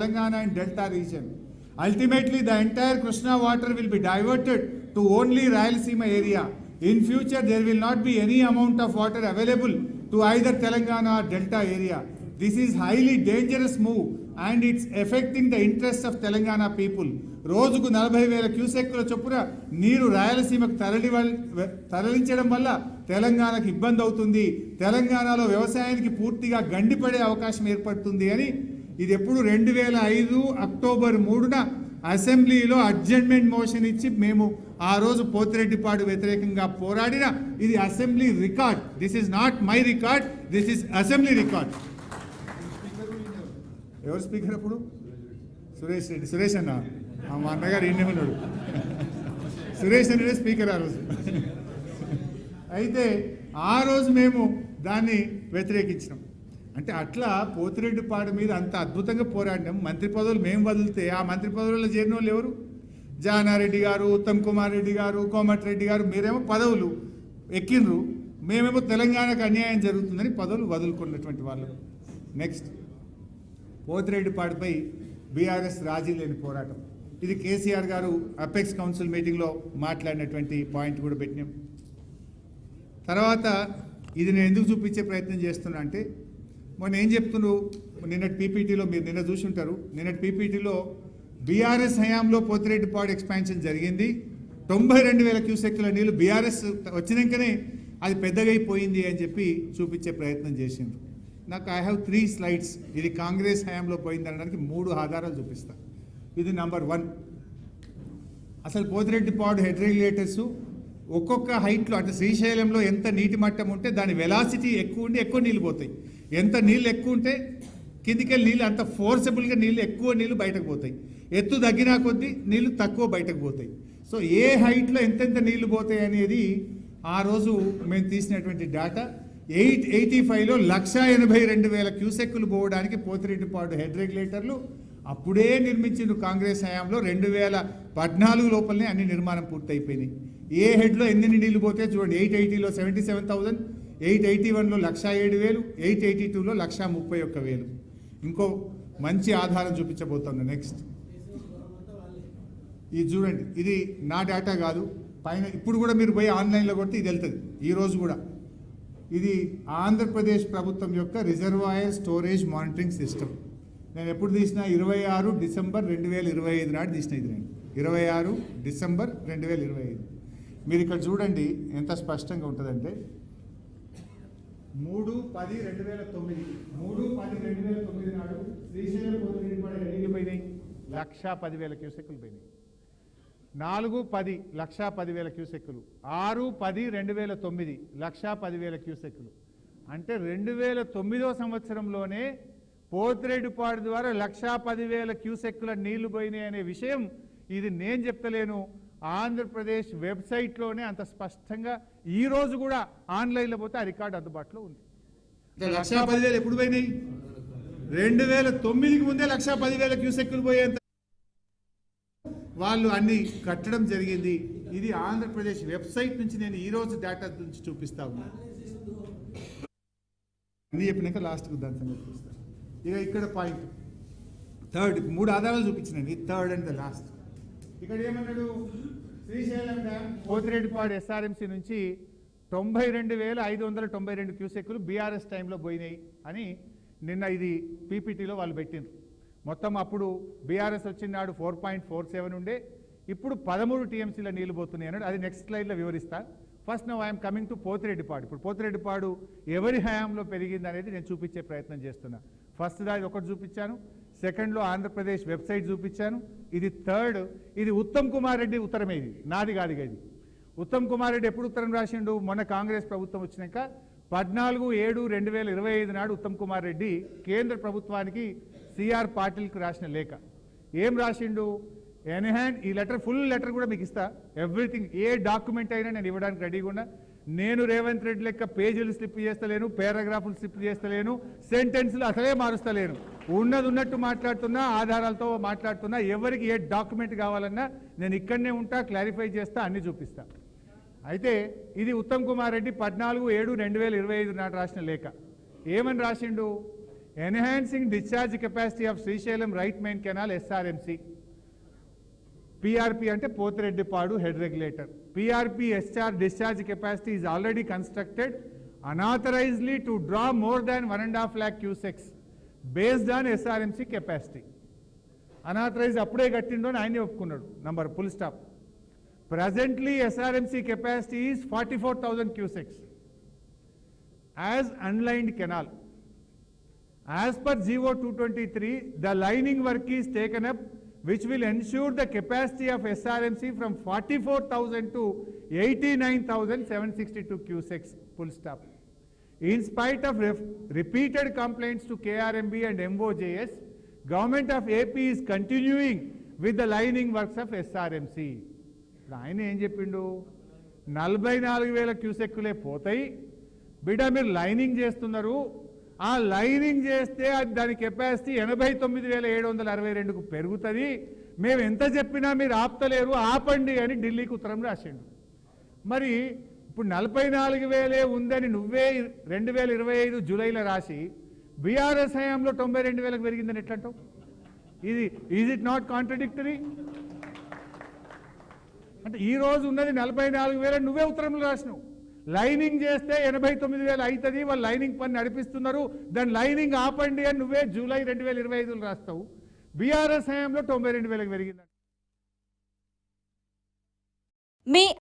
Telangana and Delta region. Ultimately, the entire Krishna water will be diverted to only Rayalaseema area. In future, there will not be any amount of water available to either Telangana or Delta area. This is highly dangerous move and it's affecting the interests of Telangana people. రోజుకు 40,000 క్యూసెక్కుల చొప్పున నీరు రాయలసీమకు తరలించడం వల్ల తెలంగాణకు ఇబ్బంది అవుతుంది. తెలంగాణలో వ్యవసాయానికి పూర్తిగా గండిపడే అవకాశం ఏర్పడుతుంది అని ఇది ఎప్పుడు 2005 అక్టోబర్ 3న అసెంబ్లీలో అడ్జర్న్మెంట్ మోషన్ ఇచ్చి మేము ఆ రోజు పోతిరెడ్డిపాడు వ్యతిరేకంగా పోరాడిన ఇది assembly record. This is not my record, this is assembly record. ఎవరు స్పీకర్ అప్పుడు? సురేష్ రెడ్డి. సురేష్ అన్న మా అన్నగారు ఈయనే ఉన్నాడు. సురేష్ రెడ్డి స్పీకర్ ఆ రోజు. అయితే ఆ రోజు మేము దాన్ని వ్యతిరేకించినాం. అంటే అట్లా పోతిరెడ్డిపాడు మీద అంత అద్భుతంగా పోరాడినాం. మంత్రి పదవులు మేము వదిలితే ఆ మంత్రి పదవులలో చేరిన వాళ్ళు ఎవరు? జానారెడ్డి గారు, ఉత్తమ్ కుమార్ రెడ్డి గారు, కోమటిరెడ్డి గారు. మీరేమో పదవులు ఎక్కినరు, మేమేమో తెలంగాణకు అన్యాయం జరుగుతుందని పదవులు వదులుకున్నటువంటి వాళ్ళు. నెక్స్ట్, పోతిరెడ్డిపాడుపై బీఆర్ఎస్ రాజీ లేని పోరాటం. ఇది కేసీఆర్ గారు అపెక్స్ కౌన్సిల్ మీటింగ్లో మాట్లాడినటువంటి పాయింట్ కూడా పెట్టినాం. తర్వాత ఇది నేను ఎందుకు చూపించే ప్రయత్నం చేస్తున్నా అంటే, మొన్న ఏం చెప్తున్నారు నిన్నటి పీపీటీలో, మీరు నిన్న చూసి ఉంటారు. నిన్నటి పీపీటీలో బీఆర్ఎస్ హయాంలో పోతిరెడ్డిపాడు ఎక్స్పాన్షన్ జరిగింది. 92,000 క్యూసెక్కుల నీళ్ళు బీఆర్ఎస్ వచ్చినాకనే అది పెద్దగా అయిపోయింది అని చెప్పి చూపించే ప్రయత్నం చేసిండ్రు. నాకు ఐ హ్యావ్ 3 స్లైడ్స్. ఇది కాంగ్రెస్ హయాంలో పోయింది అనడానికి 3 ఆధారాలు చూపిస్తా. ఇది నంబర్ 1. అసలు పోతిరెడ్డిపాడు హెడ్ రెగ్యులేటర్స్ ఒక్కొక్క హైట్లో, అంటే శ్రీశైలంలో ఎంత నీటి మట్టం ఉంటే దాని వెలాసిటీ ఎక్కువ ఉండి ఎక్కువ నీళ్ళు పోతాయి. ఎంత నీళ్ళు ఎక్కువ ఉంటే కిందికెళ్ళి నీళ్ళు అంత ఫోర్సబుల్గా ఎక్కువ నీళ్ళు బయటకు పోతాయి. ఎత్తు తగ్గినా కొద్దీ నీళ్ళు తక్కువ బయటకు పోతాయి. సో ఏ హైట్లో ఎంతెంత నీళ్లు పోతాయి అనేది ఆ రోజు మేము తీసినటువంటి డేటా. 885లో 182,000 క్యూసెక్కులు పోవడానికి పోతిరెడ్డిపాడు హెడ్ రెగ్యులేటర్లు అప్పుడే నిర్మించిన కాంగ్రెస్ హయాంలో 2014 లోపలనే అన్ని నిర్మాణం పూర్తయిపోయినాయి. ఏ హెడ్లో ఎన్ని నీళ్లు పోతే చూడండి. 880లో 77,000, 881లో 107,000, 882లో 131,000. ఇంకో మంచి ఆధారం చూపించబోతున్నా. నెక్స్ట్, ఇది చూడండి. ఇది నా డేటా కాదు, పైన ఇప్పుడు కూడా మీరు పోయి ఆన్లైన్లో కొడితే ఇది వెళ్తుంది. ఈరోజు కూడా ఇది ఆంధ్రప్రదేశ్ ప్రభుత్వం యొక్క రిజర్వాయర్ స్టోరేజ్ మానిటరింగ్ సిస్టమ్. నేను ఎప్పుడు తీసిన 26 డిసెంబర్ 2025 నాడు తీసిన. ఇది నేను 26 డిసెంబర్ 2025. మీరు ఇక్కడ చూడండి ఎంత స్పష్టంగా ఉంటుందంటే 3/10/2009 3/10/2009 నాడు శ్రీశైలం పోతిరెడ్డిపాడు ఎన్ని పోయినాయి? 110,000 క్యూసెక్కులు పోయినాయి. 4/10 110,000 క్యూసెక్కులు. 6/10/2009 110,000 క్యూసెక్కులు. అంటే 2009వ సంవత్సరంలోనే పోతిరెడ్డిపాడు ద్వారా 110,000 క్యూసెక్కుల నీళ్లు పోయినాయి అనే విషయం ఇది నేను చెప్తలేను. ఆంధ్రప్రదేశ్ వెబ్సైట్లోనే అంత స్పష్టంగా ఈ రోజు కూడా ఆన్లైన్లో పోతే ఆ రికార్డు అందుబాటులో ఉంది. 110,000 ఎప్పుడు పోయినాయి? 2009కి ముందే 110,000 క్యూసెక్కులు పోయేంత వాళ్ళు అన్ని కట్టడం జరిగింది. ఇది ఆంధ్రప్రదేశ్ వెబ్సైట్ నుంచి నేను ఈ రోజు డేటా నుంచి చూపిస్తా ఉన్నాను. అన్ని చెప్పినాక లాస్ట్కి దాని సంగతి చూపిస్తాను. ఇక ఇక్కడ పాయింట్ థర్డ్, 3 ఆధారాలు చూపించినండి. Third and the last. ఇక్కడ ఏమన్నాడు? శ్రీశైలం డ్యామ్ పోతిరెడ్డిపాడు ఎస్ఆర్ఎంసీ నుంచి 92,592 క్యూసెక్కులు బీఆర్ఎస్ టైంలో పోయినాయి అని నిన్న ఇది పీపీటీలో వాళ్ళు పెట్టిండ్రు. మొత్తం అప్పుడు బీఆర్ఎస్ వచ్చినాడు 4.47 ఉండే, ఇప్పుడు 13 టీఎంసీల నీళ్లు పోతున్నాయి అన్నాడు. అది నెక్స్ట్ స్లైడ్లో వివరిస్తా. First now I'm coming to Pothireddypadu. ఇప్పుడు పోతిరెడ్డిపాడు ఎవరి హయాంలో పెరిగింది అనేది నేను చూపించే ప్రయత్నం చేస్తున్నా. ఫస్ట్ దాది ఒకటి చూపించాను, సెకండ్లో ఆంధ్రప్రదేశ్ వెబ్సైట్ చూపించాను. ఇది థర్డ్, ఇది ఉత్తమ్ కుమార్ రెడ్డి ఉత్తరమే. ఇది నాది కాదు. ఇది ఉత్తమ్ కుమార్ రెడ్డి ఎప్పుడు ఉత్తరం రాసిండు? మొన్న కాంగ్రెస్ ప్రభుత్వం వచ్చినాక 14/7/2025 నాడు ఉత్తమ్ కుమార్ రెడ్డి కేంద్ర ప్రభుత్వానికి సిఆర్ పాటిల్కి రాసిన లేఖ. ఏం రాసిండు? ఎన్హాండ్ ఈ లెటర్, ఫుల్ లెటర్ కూడా మీకు ఇస్తా. ఎవ్రీథింగ్, ఏ డాక్యుమెంట్ అయినా నేను ఇవ్వడానికి రెడీగా ఉన్నా. నేను రేవంత్ రెడ్డి లెక్క పేజీలు స్లిప్ చేస్తలేను, పారాగ్రాఫ్లు స్లిప్ చేస్తలేను, సెంటెన్స్లు అసలే మారుస్తలేను. ఉన్నది ఉన్నట్టు మాట్లాడుతున్నా, ఆధారాలతో మాట్లాడుతున్నా. ఎవరికి ఏ డాక్యుమెంట్ కావాలన్నా నేను ఇక్కడనే ఉంటా, క్లారిఫై చేస్తా, అన్ని చూపిస్తా. అయితే ఇది ఉత్తమ్ కుమార్ రెడ్డి 14/7/2025 నాడు రాసిన లేఖ. ఏమని రాసిండు? Enhancing discharge capacity of Srisailam right main canal ఎస్ఆర్ఎంసి. PRP అంటే Pothireddypadu head regulator. PRP discharge capacity is already constructed unauthorizedly to draw more than 1.5 lakh cusecs based on SRMC capacity. Unauthorized అప్పుడే కట్టిండో అని ఆయనే ఒప్పుకున్నాడు. Number full stop. Presently SRMC capacity is 44,000 cusecs as unlined canal. As per GO 223, the lining work is taken up which will ensure the capacity of SRMC from 44,000 to 89,762 cusecs, full stop. In spite of repeated complaints to KRMB and MOJS, Government of AP is continuing with the lining works of SRMC. ఆయన ఏం చెప్పిండు, 44,000 క్యూసెక్కులే పోతాయి బిడ్డ, మీరు lining చేస్తున్నారు, ఆ lining చేస్తే అది దాని కెపాసిటీ 89,762కు పెరుగుతుంది, మేము ఎంత చెప్పినా మీరు ఆపుతలేరు, ఆపండి అని ఢిల్లీకి ఉత్తరం రాసిండు. మరి ఇప్పుడు 44,000 ఉందని నువ్వే 2025 జూలైలో రాసి బీఆర్ఎస్ హయాంలో 92,000కు పెరిగిందని ఎట్లంటావు? Is it not contradictory? అంటే ఈ రోజు ఉన్నది 44,000 నువ్వే ఉత్తరంలో రాసినావు. లైనింగ్ చేస్తే 89,000 అవుతుంది, వాళ్ళు లైనింగ్ పని నడిపిస్తున్నారు, దాని లైనింగ్ ఆపండి అని నువ్వే జూలై 2025లో రాస్తావు. బీఆర్ఎస్ హయాంలో 92,000కు పెరిగింది.